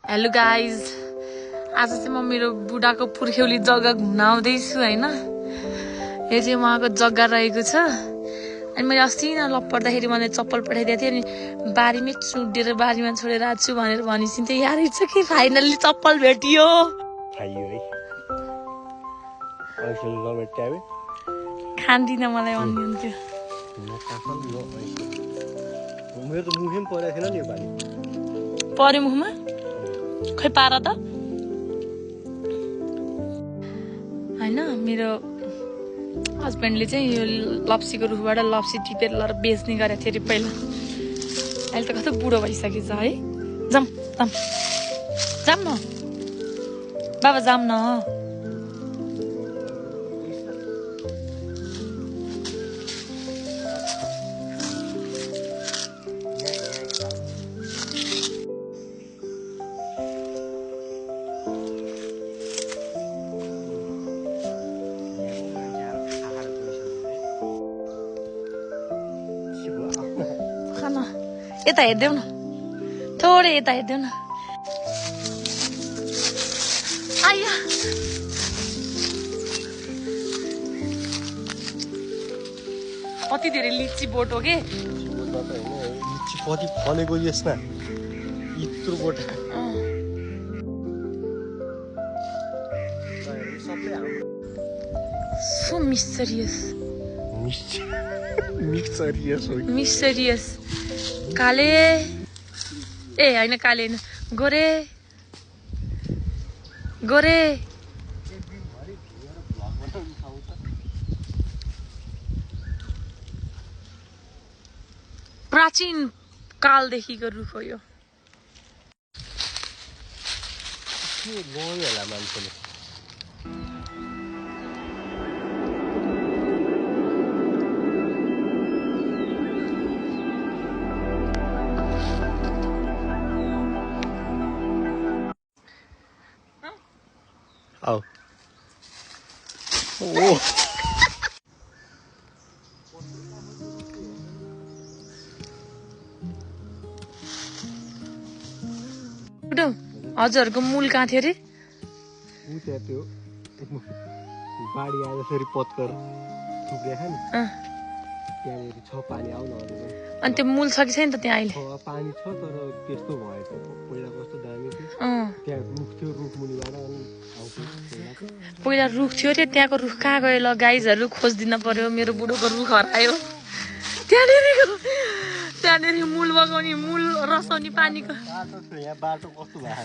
Hello guys, आज चाहिँ म मेरो बुढाको पुर्ख्यौली जग्गा घुम्न आउँदैछु हैन। यो चाहिँ उहाँको जग्गा रहेको छ। अनि मैले अस्ति न लप पर्दाखेरि मलाई चप्पल पठाइदिएको थिएँ, अनि बारीमै चुडेर बारीमा छोडेर आएको छु भनेर भनिसिन् थियो। यार इट्स कि फाइनल्ली चप्पल भेटियो। खान्दिन मलाई भन्नुहुन्थ्यो। पर्यो मुखमा खै पार त हैन। मेरो हस्बेन्डले चाहिँ यो लप्सीको रुखबाट लप्सी टिपेर लर बेच्ने गरेको थियो अरे पहिला। अहिले त कस्तो बुढो भइसकेछ है। जाम जाम जाम न बाबा, जाम न। यता हेर्देऊ न, थोरै यता हेर्देऊ न। आया कति धेरै लिची बोट हो के। लिची कति फलेको यसमा यत्रो बोट। सो मिस्टरियस मिस्टरियस। काले ए हैन, काले हैन, गोरे गोरे। प्राचीन कालदेखिको रुख हो यो। मान्छेले आओ। हजुरहरूको मूल कहाँ थियो अरे? त्यो बाढी आएर फेरि पत्कर थुक्रेको नि, त्यहाँनिर छ पानी आउन। अनि त्यो मूल छ कि छैन त त्यहाँ अहिले? पानी छ तर त्यस्तो भयो त पहिला कस्तो दामी थियो। त्यहाँ रुख थियो, रुख मुनिबाट पहिला रुख थियो अरे। त्यहाँको रुख कहाँ गयो ल गाइजहरू, खोजिदिन पर्यो। मेरो बुढोको रुख हरायो। त्यहाँनिर मूल बगाउने, मूल रसाउने पानीको बाटो कस्तो भयो।